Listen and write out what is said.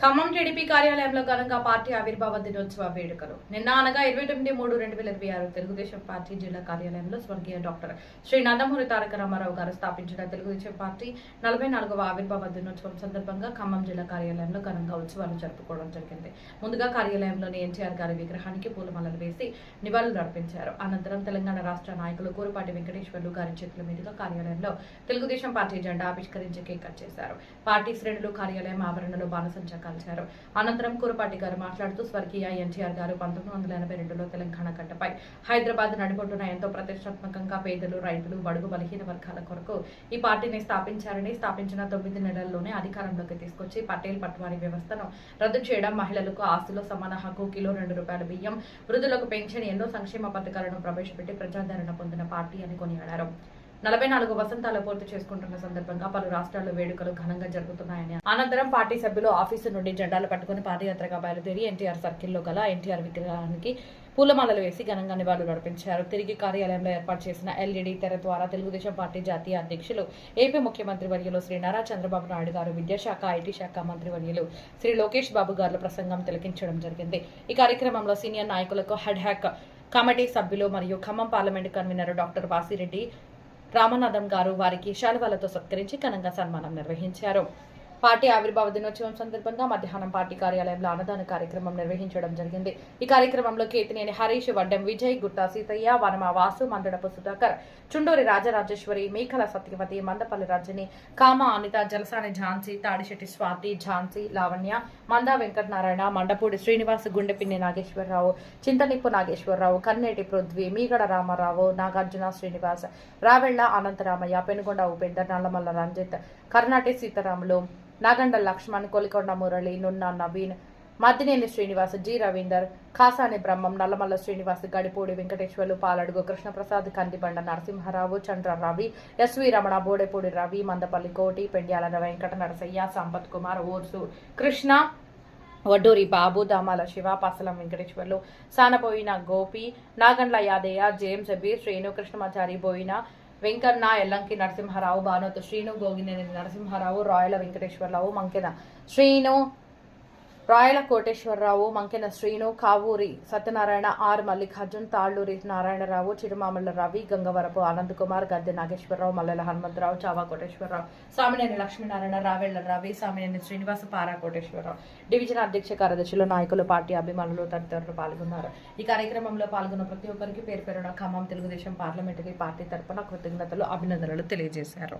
Khammam TDP కార్యాలయంలో ఘనంగా party ఆవిర్భావ దినోత్సవ వేడుకలు నిన్న అనగా 29/3/2026 తెలుగుదేశం పార్టీ జిల్లా కార్యాలయంలో స్వర్గీయ డాక్టర్ శ్రీ నందమూరి తారక రామారావు గారు స్థాపించిన తెలుగుదేశం పార్టీ 44వ ఆవిర్భావ దినోత్సవం సందర్భంగా ఖమ్మం జిల్లా కార్యాలయంలో ఘనంగా ఉత్సవాలు జరుపుకోవడం జరిగింది. ముందుగా కార్యాలయంలోని ఎన్టీఆర్ గారి విగ్రహానికి పూలమాలలు వేసి నివాళులు అర్పించారు. అనంతరం తెలంగాణ రాష్ట్ర నాయకులు కూరపాటి వెంకటేశ్వర్లు గారి చేతుల మీదుగా కార్యాలయంలో తెలుగుదేశం పార్టీ జెండా ఆవిష్కరించి కేక్ కట్ చేశారు. పార్టీ శ్రేణులు కార్యాలయం ఆవరణలో బాణసంచా కాల్చారు. అనంతరం కూరపాటి గారు మాట్లాడుతూ స్వర్గీయ ఎన్టీఆర్ గారు 1982లో తెలంగాణ గడ్డపై హైదరాబాద్ నడిబొడ్డున ఎంతో ప్రతిష్టాత్మకంగా పేదలు, రైతులు, బడుగు బలహీన వర్గాల కొరకు ఈ పార్టీని స్థాపించారని, స్థాపించిన 9 నెలల్లోనే అధికారంలోకి తీసుకొచ్చి పటేల్ పట్వారీ వ్యవస్థను రద్దు చేయడం, మహిళలకు ఆస్తిలో సమాన హక్కు, కిలో ₹2 బియ్యం, వృద్ధులకు పెన్షన్, ఎన్నో సంక్షేమ పథకాలను ప్రవేశపెట్టి ప్రజాదరణ పొందిన పార్టీ అని కొనియాడారు. 44 వసంతాలు పూర్తి చేసుకుంటున్న సందర్భంగా పలు రాష్ట్రాల్లో వేడుకలు ఘనంగా జరుగుతున్నాయని, అనంతరం పార్టీ సభ్యులు ఆఫీసు నుండి జెండాలు పట్టుకుని పాదయాత్రగా బయలుదేరి ఎన్టీఆర్ సర్కిల్లో గల ఎన్టీఆర్ విగ్రహానికి పూలమాలలు వేసి ఘనంగా నివాళులు అర్పించారు. తిరిగి కార్యాలయంలో ఏర్పాటు చేసిన ఎల్ఈడీ తెర ద్వారా తెలుగుదేశం పార్టీ జాతీయ అధ్యక్షులు, ఏపీ ముఖ్యమంత్రి వర్యులు శ్రీ నారా చంద్రబాబు నాయుడు గారు, విద్యాశాఖ, ఐటీ శాఖ మంత్రి వర్యులు శ్రీ లోకేష్ బాబు గారు ప్రసంగం తిలకించడం జరిగింది. ఈ కార్యక్రమంలో సీనియర్ నాయకులకు హెడ్ హ్యాక్ కమిటీ సభ్యులు మరియు Khammam parliament convener doctor Vasireddy Ramanatham గారు వారికి శాలువాలతో సత్కరించి ఘనంగా సన్మానం నిర్వహించారు. పార్టీ ఆవిర్భావ దినోత్సవం సందర్భంగా మధ్యాహ్నం పార్టీ కార్యాలయంలో అన్నదాన కార్యక్రమం నిర్వహించడం జరిగింది. ఈ కార్యక్రమంలో కేతినేని హరీష్, వడ్డెం విజయ్, గుట్టా సీతయ్య, వనమ వాసు, మందడపు సుధాకర్, చుండూరి రాజరాజేశ్వరి, మేకల సత్యవతి, మందపల్లి రజని, కామ అనిత, జలసాని ఝాన్సీ, తాడిశెట్టి స్వాతి, ఝాన్సీ, లావణ్య, మందా వెంకటనారాయణ, మండపూడి శ్రీనివాస్, గుండెపిన్ని నాగేశ్వరరావు, చింతనిప్పు నాగేశ్వరరావు, కన్నేటి పృథ్వీ, మీగడ రామారావు, నాగార్జున శ్రీనివాస్, రావెళ్ల అనంతరామయ్య, పెనుగొండ ఉపేందర్, నల్లమల్ల రంజిత్, కర్ణాటి సీతారాములు, నాగండ లక్ష్మణ్, కొలికొండ మురళి, నున్నా నవీన్, మద్దినేని శ్రీనివాస్, జి రవీందర్, కాసాని బ్రహ్మం, నల్లమల్ల శ్రీనివాస్, గడిపూడి వెంకటేశ్వర్లు, పాలడుగు కృష్ణప్రసాద్, కందిబండ నరసింహారావు, చంద్ర రవి, ఎస్వి రమణ, బోడెపూడి రవి, మందపల్లి కోటి, పెండ్యాల వెంకట నరసయ్య, సంపత్ కుమార్, ఓర్సు కృష్ణ, వడ్డూరి బాబు, Damala Shiva, పసలం Venkateswarlu, సానపోయిన Gopi, Nagandla Yadaiah, James B, Srinu, Krishnamachari Boina, Venkanna, Yellanki Narasimha Rao, Banothu Srinu, Gogineni Narasimha Rao, Rayala Venkateswararao, మంకెన Srinu, Rayala Koteswararao, మంకెన Srinu, Kavuri Satyanarayana, are Mallikarjun, Talluri Narayana Rao, చిరుమామల్ల Ravi, Gangavarapu Anand Kumar, Gadde Nageswararao, Mallela Hanumantharao, Chhaava Koteswararao, Samineni Lakshminarayana, Ravella Ravi, Samineni Srinivasa, para Koteswararao, division అధ్యక్ష కార్యదర్శులు, నాయకులు, పార్టీ అభిమానులు తదితరులు పాల్గొన్నారు. ఈ కార్యక్రమంలో పాల్గొన్న ప్రతి ఒక్కరికి పేరు పేరున ఖమ్మం తెలుగుదేశం పార్లమెంటరీ పార్టీ తరపున కృతజ్ఞతలు, అభినందనలు తెలియజేశారు.